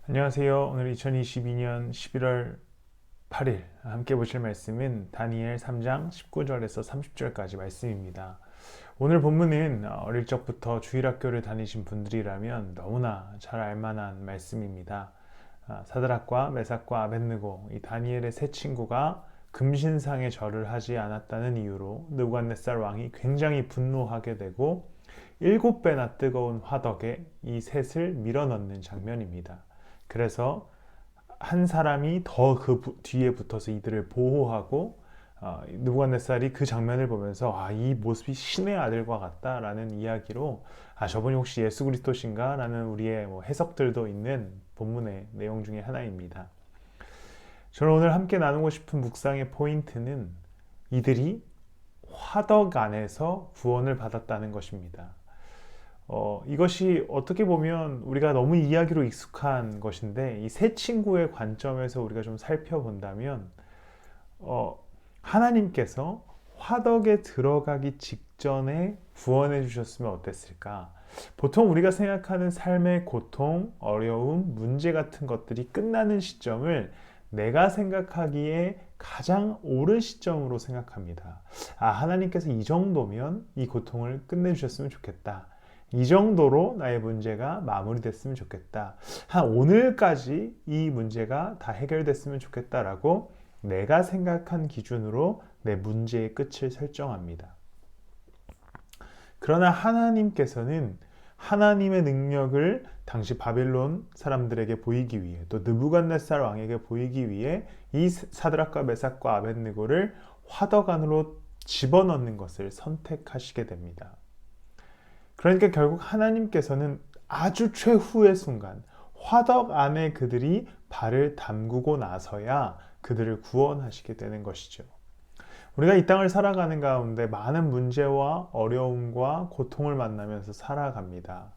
안녕하세요. 오늘 2022년 11월 8일 함께 보실 말씀은 다니엘 3장 19절에서 30절까지 말씀입니다. 오늘 본문은 어릴 적부터 주일학교를 다니신 분들이라면 너무나 잘 알만한 말씀입니다. 사드락과 메삭과 아벳느고 이 다니엘의 세 친구가 금신상에 절을 하지 않았다는 이유로 느부갓네살 왕이 굉장히 분노하게 되고 7배나 뜨거운 화덕에 이 셋을 밀어넣는 장면입니다. 그래서 한 사람이 더 그 뒤에 붙어서 이들을 보호하고 느부갓네살이 그 장면을 보면서 이 모습이 신의 아들과 같다라는 이야기로 저분이 혹시 예수 그리스도신가? 라는 우리의 해석들도 있는 본문의 내용 중에 하나입니다. 저는 오늘 함께 나누고 싶은 묵상의 포인트는 이들이 화덕 안에서 구원을 받았다는 것입니다. 이것이 어떻게 보면 우리가 너무 이야기로 익숙한 것인데 이 세 친구의 관점에서 우리가 좀 살펴본다면 하나님께서 화덕에 들어가기 직전에 구원해 주셨으면 어땠을까? 보통 우리가 생각하는 삶의 고통, 어려움, 문제 같은 것들이 끝나는 시점을 내가 생각하기에 가장 옳은 시점으로 생각합니다. 하나님께서 이 정도면 이 고통을 끝내주셨으면 좋겠다. 이 정도로 나의 문제가 마무리됐으면 좋겠다. 오늘까지 이 문제가 다 해결됐으면 좋겠다라고 내가 생각한 기준으로 내 문제의 끝을 설정합니다. 그러나 하나님께서는 하나님의 능력을 당시 바빌론 사람들에게 보이기 위해 또 느부갓네살 왕에게 보이기 위해 이 사드락과 메삭과 아벳느고를 화덕 안으로 집어넣는 것을 선택하시게 됩니다. 그러니까 결국 하나님께서는 아주 최후의 순간 화덕 안에 그들이 발을 담그고 나서야 그들을 구원하시게 되는 것이죠. 우리가 이 땅을 살아가는 가운데 많은 문제와 어려움과 고통을 만나면서 살아갑니다.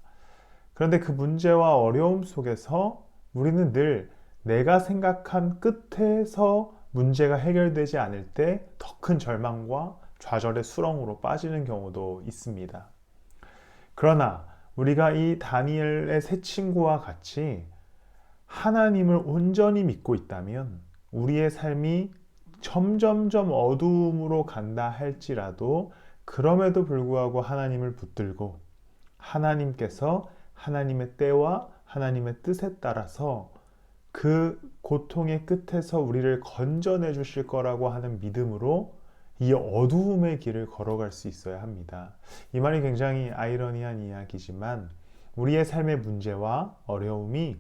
그런데 그 문제와 어려움 속에서 우리는 늘 내가 생각한 끝에서 문제가 해결되지 않을 때 더 큰 절망과 좌절의 수렁으로 빠지는 경우도 있습니다. 그러나 우리가 이 다니엘의 세 친구와 같이 하나님을 온전히 믿고 있다면 우리의 삶이 점점점 어두움으로 간다 할지라도 그럼에도 불구하고 하나님을 붙들고 하나님께서 하나님의 때와 하나님의 뜻에 따라서 그 고통의 끝에서 우리를 건져내 주실 거라고 하는 믿음으로 이 어두움의 길을 걸어갈 수 있어야 합니다. 이 말이 굉장히 아이러니한 이야기지만 우리의 삶의 문제와 어려움이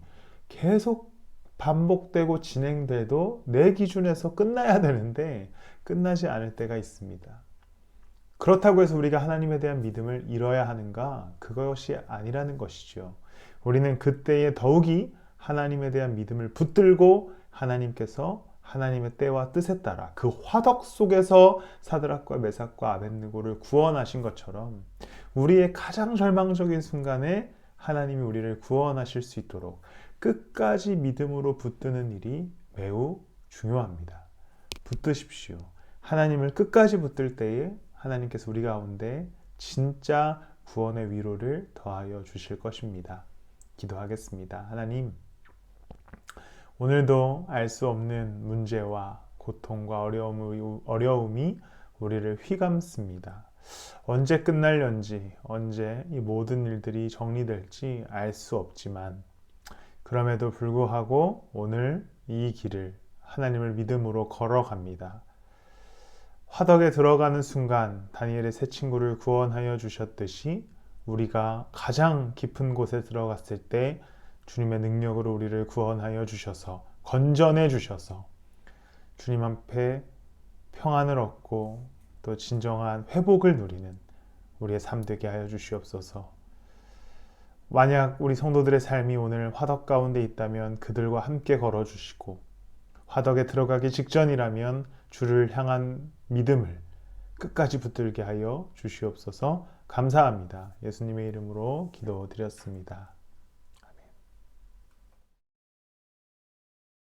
계속 반복되고 진행돼도 내 기준에서 끝나야 되는데 끝나지 않을 때가 있습니다. 그렇다고 해서 우리가 하나님에 대한 믿음을 잃어야 하는가? 그것이 아니라는 것이죠. 우리는 그때에 더욱이 하나님에 대한 믿음을 붙들고 하나님께서 하나님의 때와 뜻에 따라 그 화덕 속에서 사드락과 메삭과 아벳느고를 구원하신 것처럼 우리의 가장 절망적인 순간에 하나님이 우리를 구원하실 수 있도록 끝까지 믿음으로 붙드는 일이 매우 중요합니다. 붙드십시오. 하나님을 끝까지 붙들 때에 하나님께서 우리 가운데 진짜 구원의 위로를 더하여 주실 것입니다. 기도하겠습니다. 하나님, 오늘도 알 수 없는 문제와 고통과 어려움이 우리를 휘감습니다. 언제 끝날련지, 언제 이 모든 일들이 정리될지 알 수 없지만 그럼에도 불구하고 오늘 이 길을 하나님을 믿음으로 걸어갑니다. 화덕에 들어가는 순간 다니엘의 세 친구를 구원하여 주셨듯이 우리가 가장 깊은 곳에 들어갔을 때 주님의 능력으로 우리를 구원하여 주셔서 건져내 주셔서 주님 앞에 평안을 얻고 또 진정한 회복을 누리는 우리의 삶 되게 하여 주시옵소서. 만약 우리 성도들의 삶이 오늘 화덕 가운데 있다면 그들과 함께 걸어주시고 화덕에 들어가기 직전이라면 주를 향한 믿음을 끝까지 붙들게 하여 주시옵소서. 감사합니다. 예수님의 이름으로 기도드렸습니다.